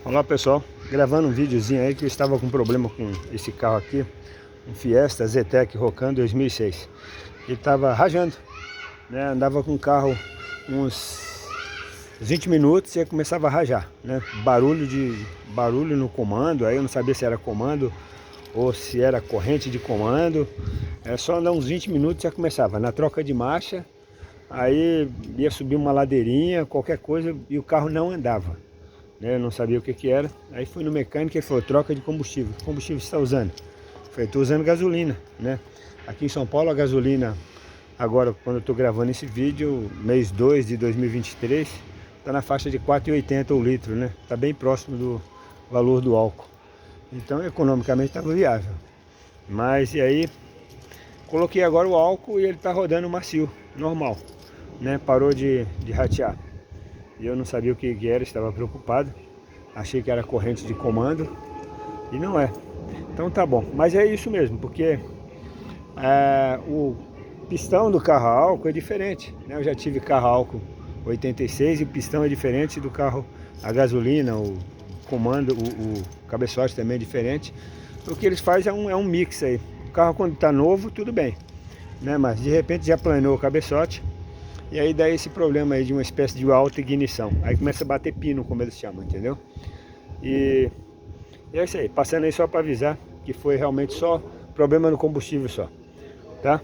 Olá pessoal, gravando um videozinho aí que eu estava com problema com esse carro aqui, um Fiesta Zetec Rocan 2006. Ele estava rajando, né? Andava com o carro uns 20 minutos e aí começava a rajar, né? Barulho no comando, aí eu não sabia se era comando ou se era corrente de comando. Era só andar uns 20 minutos e já começava, na troca de marcha, aí ia subir uma ladeirinha, qualquer coisa, e o carro não andava. Eu não sabia o que era. Aí fui no mecânico e ele falou: troca de combustível. Que combustível você está usando? Eu falei: estou usando gasolina, né? Aqui em São Paulo a gasolina, agora quando eu estou gravando esse vídeo, mês 2 de 2023, está na faixa de R$ 4,80 o litro, né? Está bem próximo do valor do álcool. Então economicamente estava viável. Mas e aí, coloquei agora o álcool e ele está rodando macio, normal, né? Parou de ratear. E eu não sabia o que era, estava preocupado. Achei que era corrente de comando e não é. Então tá bom, mas é isso mesmo, porque o pistão do carro a álcool é diferente, né? Eu já tive carro a álcool 86 e o pistão é diferente do carro a gasolina, o comando, o cabeçote também é diferente. O que eles fazem é um mix aí. O carro quando está novo, tudo bem, né? Mas de repente já planeou o cabeçote. E aí dá esse problema aí de uma espécie de alta ignição. Aí começa a bater pino, como eles chamam, entendeu? E é isso aí, passando aí só para avisar que foi realmente só problema no combustível só, tá?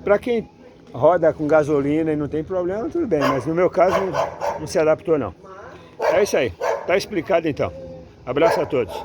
Para quem roda com gasolina e não tem problema, tudo bem, mas no meu caso não se adaptou não. É isso aí, tá explicado então. Abraço a todos.